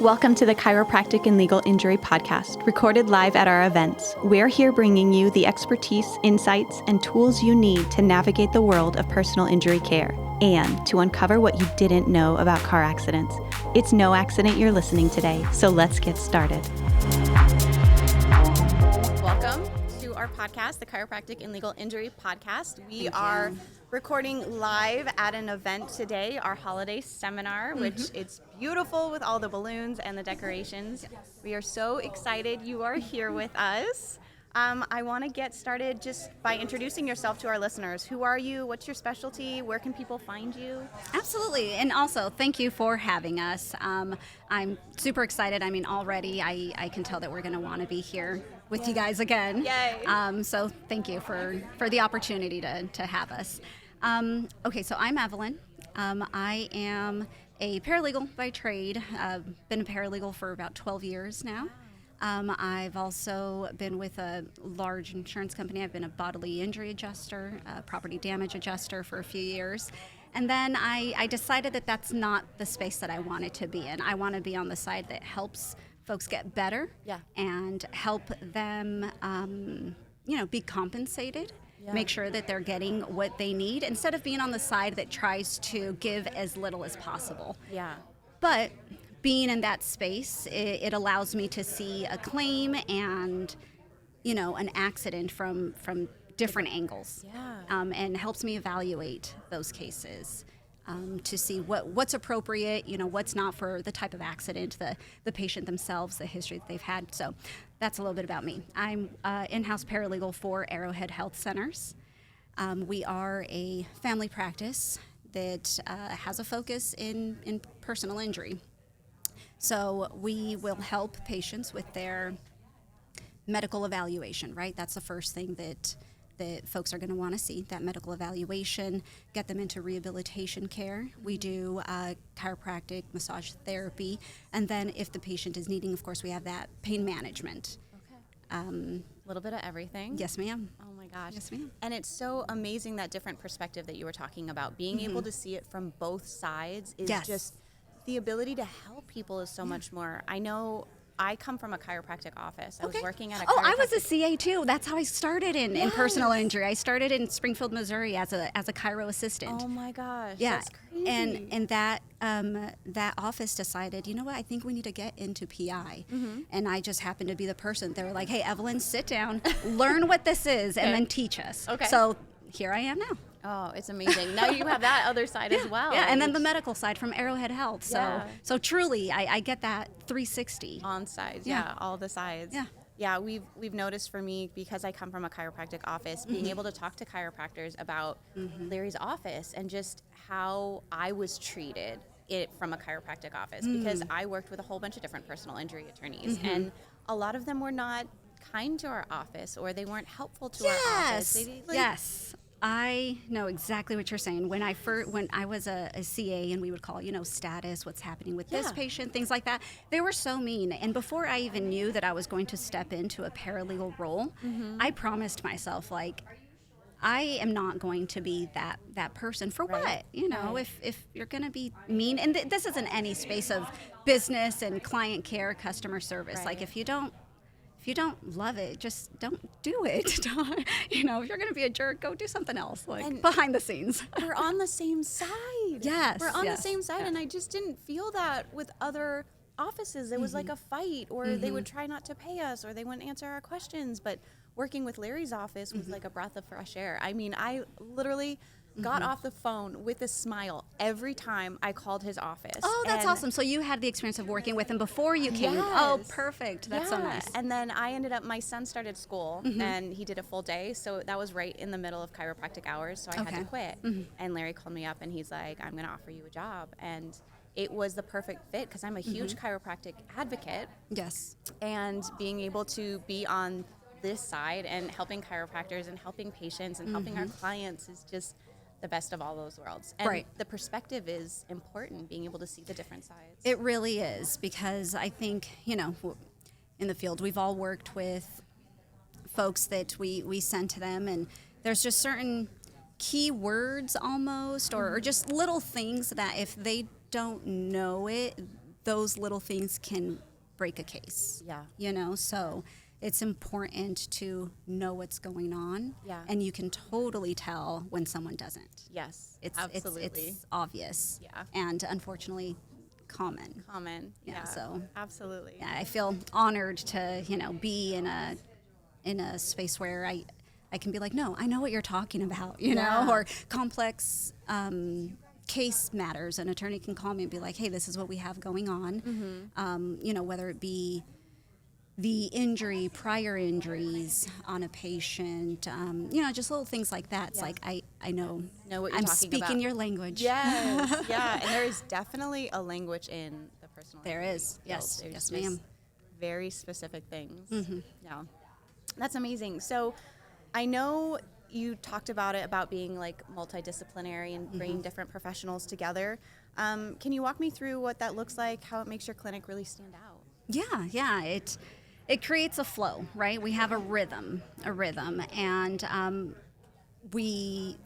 Welcome to the Chiropractic and Legal Injury Podcast, recorded live at our events. We're here bringing you the expertise, insights, and tools you need to navigate the world of personal injury care and to uncover what you didn't know about car accidents. It's no accident you're listening today, so let's get started. Welcome to our podcast, the Chiropractic and Legal Injury Podcast. We are recording live at an event today, our holiday seminar, which it's beautiful with all the balloons and the decorations. We are so excited you are here with us. I want to get started just by introducing yourself to our listeners. Who are you? What's your specialty? Where can people find you? Absolutely. And also, thank you for having us. I'm super excited. I mean, already I can tell that we're going to want to be here with you guys again. Yay. So thank you for the opportunity to have us. Okay, so I'm Evelyn. I am a paralegal by trade. Been a paralegal for about 12 years now. I've also been with a large insurance company. I've been a bodily injury adjuster, property damage adjuster for a few years. And then I decided that that's not the space that I wanted to be in. I want to be on the side that helps folks get better and help them, be compensated. Make sure that they're getting what they need instead of being on the side that tries to give as little as possible. Yeah. But being in that space, it allows me to see a claim and, an accident from different angles. Yeah. And helps me evaluate those cases to see what's appropriate, what's not for the type of accident, the patient themselves, the history that they've had. So that's a little bit about me. I'm in-house paralegal for Arrowhead Health Centers. We are a family practice that has a focus in personal injury. So we will help patients with their medical evaluation, right? That's the first thing that folks are going to want to see, that medical evaluation, get them into rehabilitation care. We do chiropractic, massage therapy, and then if the patient is needing, of course, we have that pain management. Okay. A little bit of everything. Yes, ma'am. Oh my gosh. Yes, ma'am. And it's so amazing, that different perspective that you were talking about. Being able to see it from both sides is just the ability to help people is so much more. I know I come from a chiropractic office. I was working at a chiropractic. I was a CA too. That's how I started in personal injury. I started in Springfield, Missouri as a chiro assistant. Oh my gosh. Yeah. That's crazy. And that office decided, you know what, I think we need to get into PI. And I just happened to be the person. They were like, hey, Evelyn, sit down, learn what this is, and then teach us. Okay. So here I am now. Oh, it's amazing. Now you have that other side as well. Yeah, and then the medical side from Arrowhead Health. So truly, I get that 360. On sides, all the sides. Yeah. Yeah, we've noticed for me, because I come from a chiropractic office, being able to talk to chiropractors about Larry's office and just how I was treated from a chiropractic office, because I worked with a whole bunch of different personal injury attorneys, and a lot of them were not kind to our office, or they weren't helpful to our office. Yes. I know exactly what you're saying. When I was a CA and we would call, status, what's happening with this patient, things like that, they were so mean. And before I even knew that I was going to step into a paralegal role, I promised myself, like, I am not going to be that person. For what? If you're going to be mean, and this isn't any space of business and client care, customer service. Like, if you don't love it, just don't do it. If you're going to be a jerk, go do something else, like behind the scenes. We're on the same side. Yes. We're on the same side, and I just didn't feel that with other offices. It was like a fight, or they would try not to pay us, or they wouldn't answer our questions. But working with Larry's office was like a breath of fresh air. I mean, I literally got off the phone with a smile every time I called his office. Oh, that's awesome. So you had the experience of working with him before you came. Yes. Oh, perfect. That's so nice. And then my son started school, and he did a full day, so that was right in the middle of chiropractic hours, so I had to quit. And Larry called me up, and he's like, I'm going to offer you a job. And it was the perfect fit, because I'm a huge chiropractic advocate. Yes. And being able to be on this side and helping chiropractors and helping patients and helping our clients is just the best of all those worlds. And the perspective is important, being able to see the different sides. It really is, because I think, in the field, we've all worked with folks that we send to them, and there's just certain key words almost, or just little things that if they don't know it, those little things can break a case. Yeah. You know, so it's important to know what's going on. Yeah. And you can totally tell when someone doesn't. Yes, It's absolutely. It's obvious. Yeah. And unfortunately common. Yeah. So absolutely. yeah, I feel honored to, be in a space where I can be like, no, I know what you're talking about, Yeah. or complex case matters. An attorney can call me and be like, hey, this is what we have going on. Whether it be the injury, prior injuries on a patient, just little things like that. It's Yeah. like, I know what you're I'm talking speaking about. your language. Yes, yeah, and there is definitely a language in the personal There injury is. field. Yes. There's Yes, just ma'am. very specific things. Yeah, that's amazing. So I know you talked about it, about being like multidisciplinary and bringing different professionals together. Can you walk me through what that looks like, how it makes your clinic really stand out? Yeah. It creates a flow, right? We have a rhythm, and we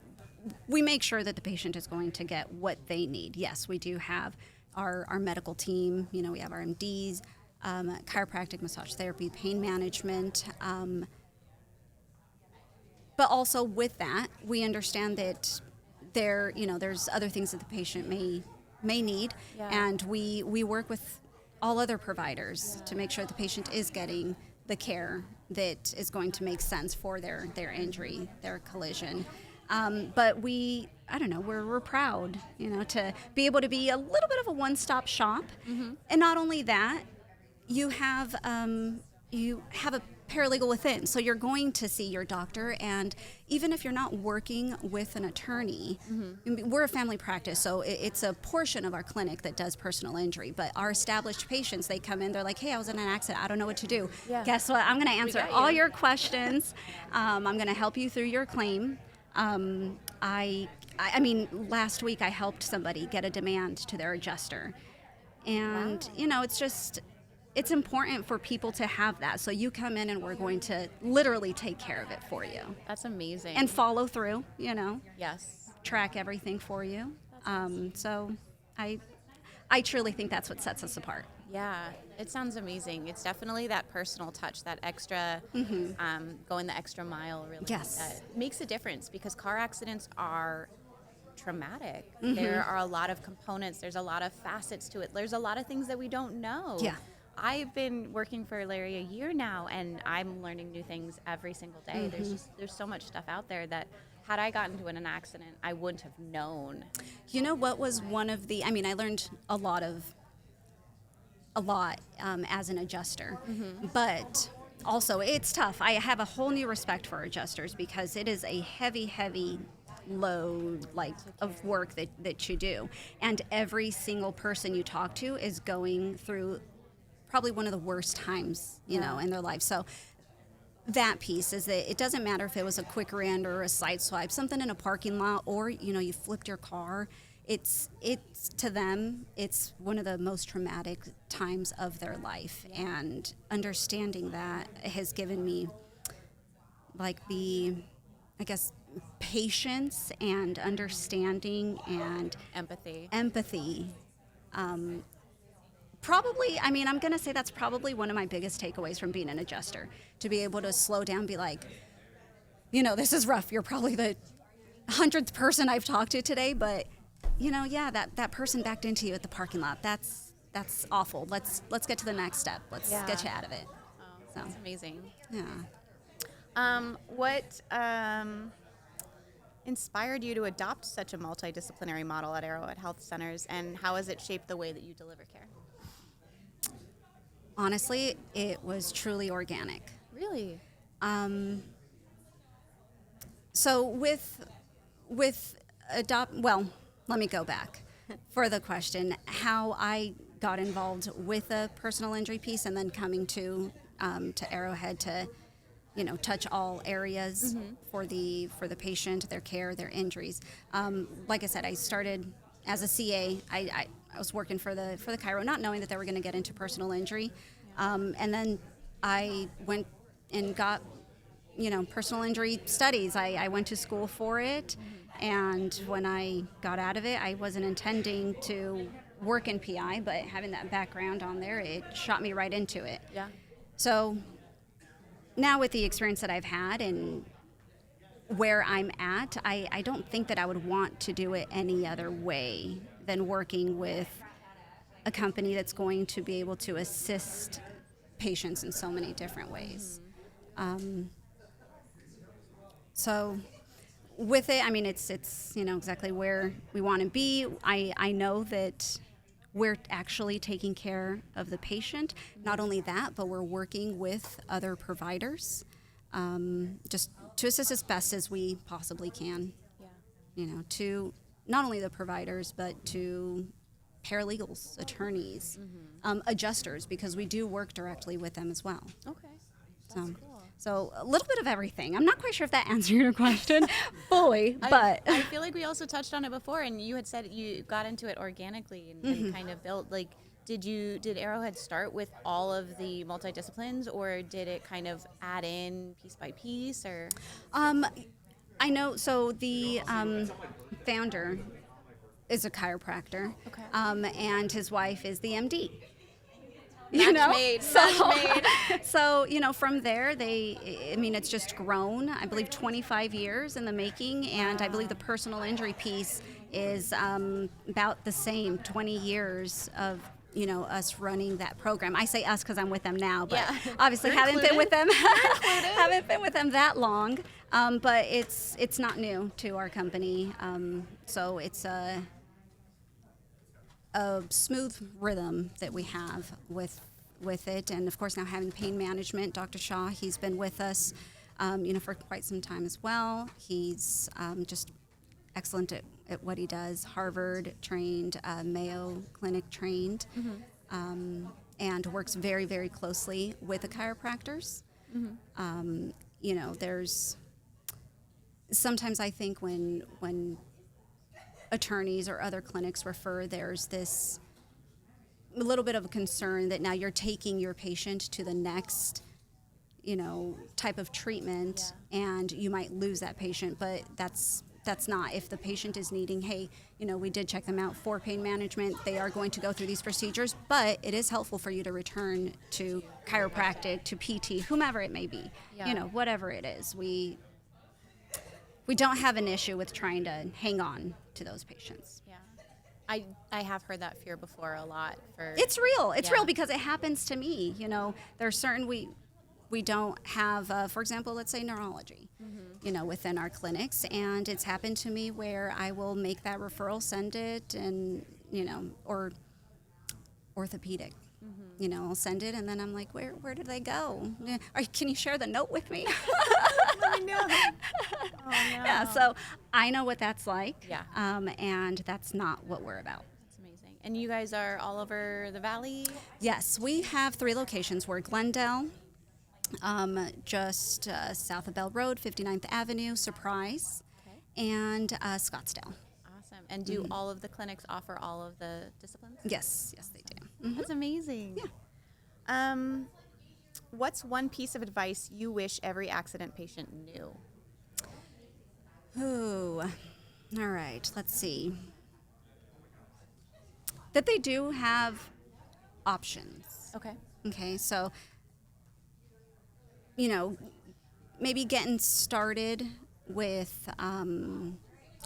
make sure that the patient is going to get what they need. Yes, we do have our medical team. We have our MDs, chiropractic, massage therapy, pain management. But also with that, we understand that there's other things that the patient may need, Yeah. and we work with all other providers to make sure the patient is getting the care that is going to make sense for their injury, their collision. But we're proud, to be able to be a little bit of a one-stop shop. And not only that, you have a paralegal within, so you're going to see your doctor, and even if you're not working with an attorney, we're a family practice, so it's a portion of our clinic that does personal injury. But our established patients, they come in, they're like, hey, I was in an accident, I don't know what to do. Yeah. Guess what? I'm going to answer got all you. your questions. I'm going to help you through your claim. I mean, last week I helped somebody get a demand to their adjuster, and it's important for people to have that. So you come in and we're going to literally take care of it for you That's amazing. and follow through, yes. track everything for you. So I truly think that's what sets us apart. Yeah, it sounds amazing. It's definitely that personal touch, that extra, going the extra mile, really. Yes. That makes a difference, because car accidents are traumatic. There are a lot of components. There's a lot of facets to it. There's a lot of things that we don't know. Yeah. I've been working for Larry a year now, and I'm learning new things every single day. There's so much stuff out there that, had I gotten into an accident, I wouldn't have known. You know what was one of the, I learned a lot as an adjuster, but also it's tough. I have a whole new respect for adjusters, because it is a heavy load of work that you do, and every single person you talk to is going through probably one of the worst times in their life. So that piece is that it doesn't matter if it was a quick rand or a side swipe, something in a parking lot, or you flipped your car. It's to them, it's one of the most traumatic times of their life, and understanding that has given me patience and understanding and Empathy. Probably, I'm going to say that's probably one of my biggest takeaways from being an adjuster, to be able to slow down, be like, this is rough. You're probably the 100th person I've talked to today, but that person backed into you at the parking lot. That's awful. Let's get to the next step. Let's get you out of it. Oh, that's amazing. Yeah. What inspired you to adopt such a multidisciplinary model at Arrowhead Health Centers, and how has it shaped the way that you deliver care? Honestly, it was truly organic. Really? So let me go back for the question, how I got involved with the personal injury piece, and then coming to Arrowhead to, touch all areas for the patient, their care, their injuries. Like I said, I started as a CA. I was working for the chiro, not knowing that they were going to get into personal injury, and then I went and got personal injury studies. I went to school for it, and when I got out of it, I wasn't intending to work in PI, but having that background on there, it shot me right into it. Yeah. So now with the experience that I've had and where I'm at, I don't think that I would want to do it any other way than working with a company that's going to be able to assist patients in so many different ways. So with it, I mean, it's exactly where we want to be. I know that we're actually taking care of the patient. Not only that, but we're working with other providers just to assist as best as we possibly can. Yeah. To not only the providers, but to paralegals, attorneys, adjusters, because we do work directly with them as well. Okay. That's cool. So a little bit of everything. I'm not quite sure if that answered your question fully, but I feel like we also touched on it before, and you had said you got into it organically and kind of built, like, did Arrowhead start with all of the multidisciplines, or did it kind of add in piece by piece, or? I know, so the founder is a chiropractor, Okay. And his wife is the MD. Match made. So, from there, it's just grown, I believe, 25 years in the making, and I believe the personal injury piece is about the same, 20 years of, us running that program. I say us because I'm with them now, but obviously haven't been with them that long, but it's not new to our company, so it's a smooth rhythm that we have with it, and of course now having pain management, Dr. Shaw, he's been with us, for quite some time as well. He's just excellent at what he does. Harvard trained, Mayo Clinic trained, and works very, very closely with the chiropractors. There's sometimes I think when attorneys or other clinics refer, there's this a little bit of a concern that now you're taking your patient to the next, type of treatment, and you might lose that patient, but that's not. If the patient is needing, hey, we did check them out for pain management, they are going to go through these procedures, but it is helpful for you to return to chiropractic, to PT, whomever it may be, whatever it is. We don't have an issue with trying to hang on to those patients. Yeah. I have heard that fear before a lot. It's real. It's real because it happens to me. There's certain we don't have, for example, let's say neurology, within our clinics, and it's happened to me where I will make that referral, send it, and or orthopedic. I'll send it, and then I'm like, where did they go? Can you share the note with me? I know. Oh, no. Yeah, so I know what that's like. Yeah. And that's not what we're about. That's amazing. And you guys are all over the valley? Yes, we have 3 locations. We're Glendale, just south of Bell Road, 59th Avenue, Surprise, and Scottsdale. Awesome. And do all of the clinics offer all of the disciplines? Yes, they do. That's amazing. Yeah. What's one piece of advice you wish every accident patient knew? Ooh, all right, let's see. That they do have options. Okay, so, maybe getting started with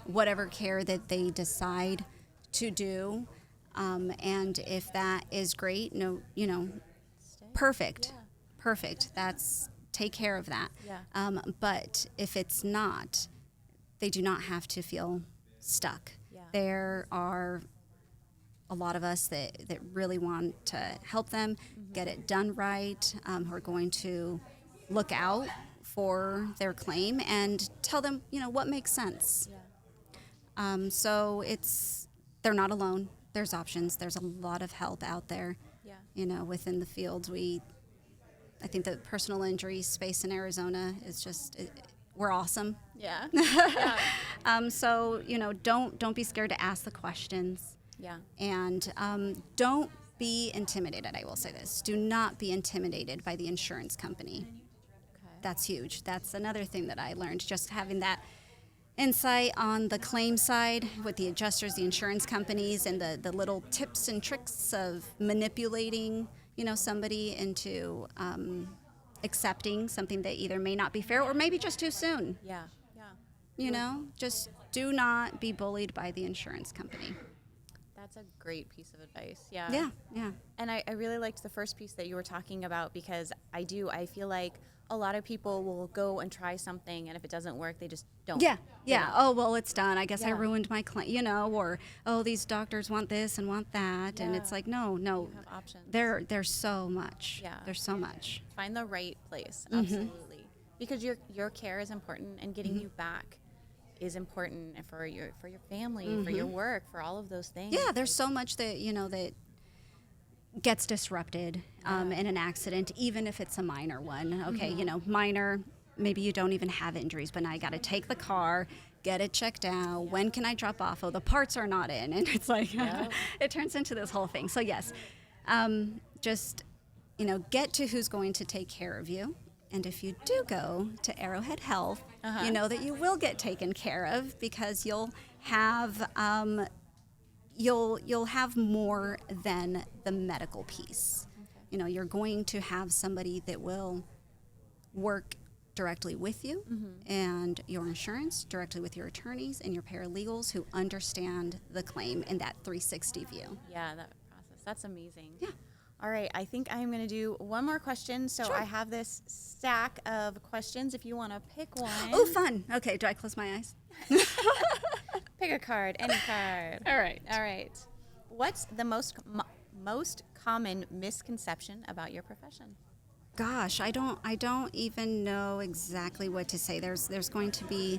whatever care that they decide to do. And if that is great, perfect. Yeah. Perfect. Take care of that. Yeah. But if it's not, they do not have to feel stuck. Yeah. There are a lot of us that really want to help them get it done right, who are going to look out for their claim and tell them, what makes sense. Yeah. So they're not alone. There's options. There's a lot of help out there. Yeah. Within the field. I think the personal injury space in Arizona is just, we're awesome. Yeah. Yeah. So, don't be scared to ask the questions. Yeah. And don't be intimidated. I will say this. Do not be intimidated by the insurance company. Okay. That's huge. That's another thing that I learned, just having that insight on the claim side with the adjusters, the insurance companies, and the little tips and tricks of manipulating, somebody into accepting something that either may not be fair or maybe just too soon. Yeah. Just do not be bullied by the insurance company. That's a great piece of advice. Yeah. Yeah. And I really liked the first piece that you were talking about, because I feel like a lot of people will go and try something, and if it doesn't work, they just don't. Yeah. Don't. Oh, well, it's done. I guess I Yeah. ruined my claim, or, oh, these doctors want this and want that. And it's like, no. You have options. There's so much. Yeah. There's so much. Find the right place. Absolutely. Because your care is important, and getting you back is important for your family, for your work, for all of those things. Yeah, there's so much that, that gets disrupted in an accident, even if it's a minor one. Okay, minor, maybe you don't even have injuries, but now I got to take the car, get it checked out. Yeah. When can I drop off? Oh, the parts are not in. And it's like, it turns into this whole thing. So yes, just, get to who's going to take care of you. And if you do go to Arrowhead Health, you know that you will get taken care of, because you'll have you'll have more than the medical piece. Okay. You're going to have somebody that will work directly with you and your insurance, directly with your attorneys and your paralegals who understand the claim in that 360 view. Yeah, that process. That's amazing. Yeah. All right, I think I'm going to do one more question. So Sure. I have this stack of questions if you want to pick one. Oh, fun. Okay, do I close my eyes? Pick a card, any card. All right. All right. What's the most common misconception about your profession? Gosh, I don't even know exactly what to say. There's going to be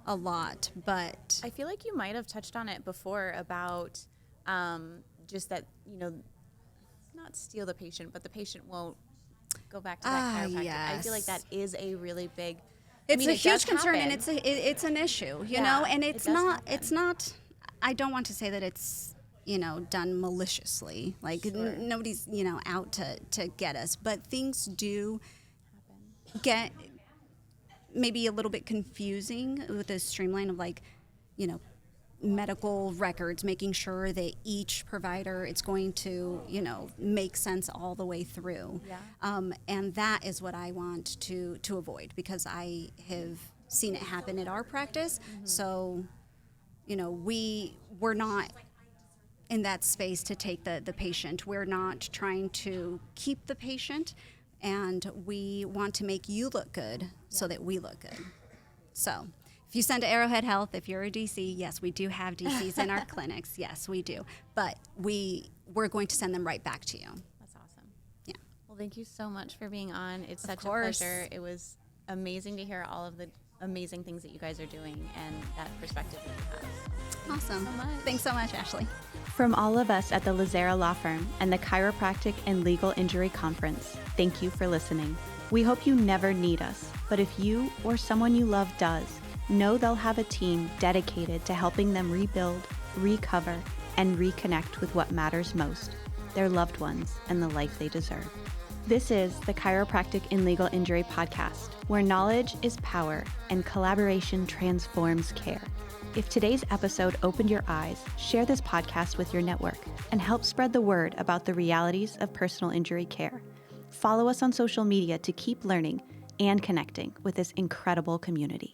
a lot, but I feel like you might have touched on it before about just that, not steal the patient, but the patient won't go back to that chiropractic. Yes. I feel like that is a really big. It's a it huge does concern, happen. and it's an issue, and it it's does not happen. it's not. I don't want to say that it's done maliciously, like Sure. nobody's out to get us, but things do happen. get maybe a little bit confusing with the streamline of medical records, making sure that each provider, it's going to, make sense all the way through. Yeah. And that is what I want to avoid, because I have seen it happen at our practice. So, we're not in that space to take the patient. We're not trying to keep the patient, and we want to make you look good so that we look good. So if you send to Arrowhead Health, if you're a DC, yes, we do have DCs in our clinics. Yes, we do. But we're going to send them right back to you. That's awesome. Yeah. Well, thank you so much for being on. It's such a course. pleasure. It was amazing to hear all of the amazing things that you guys are doing and that perspective that you have. Awesome. So much. Thanks so much, Ashley. From all of us at the Lazzara Law Firm and the Chiropractic and Legal Injury Conference, thank you for listening. We hope you never need us, but if you or someone you love does, know they'll have a team dedicated to helping them rebuild, recover, and reconnect with what matters most, their loved ones and the life they deserve. This is the Chiropractic and Legal Injury Podcast, where knowledge is power and collaboration transforms care. If today's episode opened your eyes, share this podcast with your network and help spread the word about the realities of personal injury care. Follow us on social media to keep learning and connecting with this incredible community.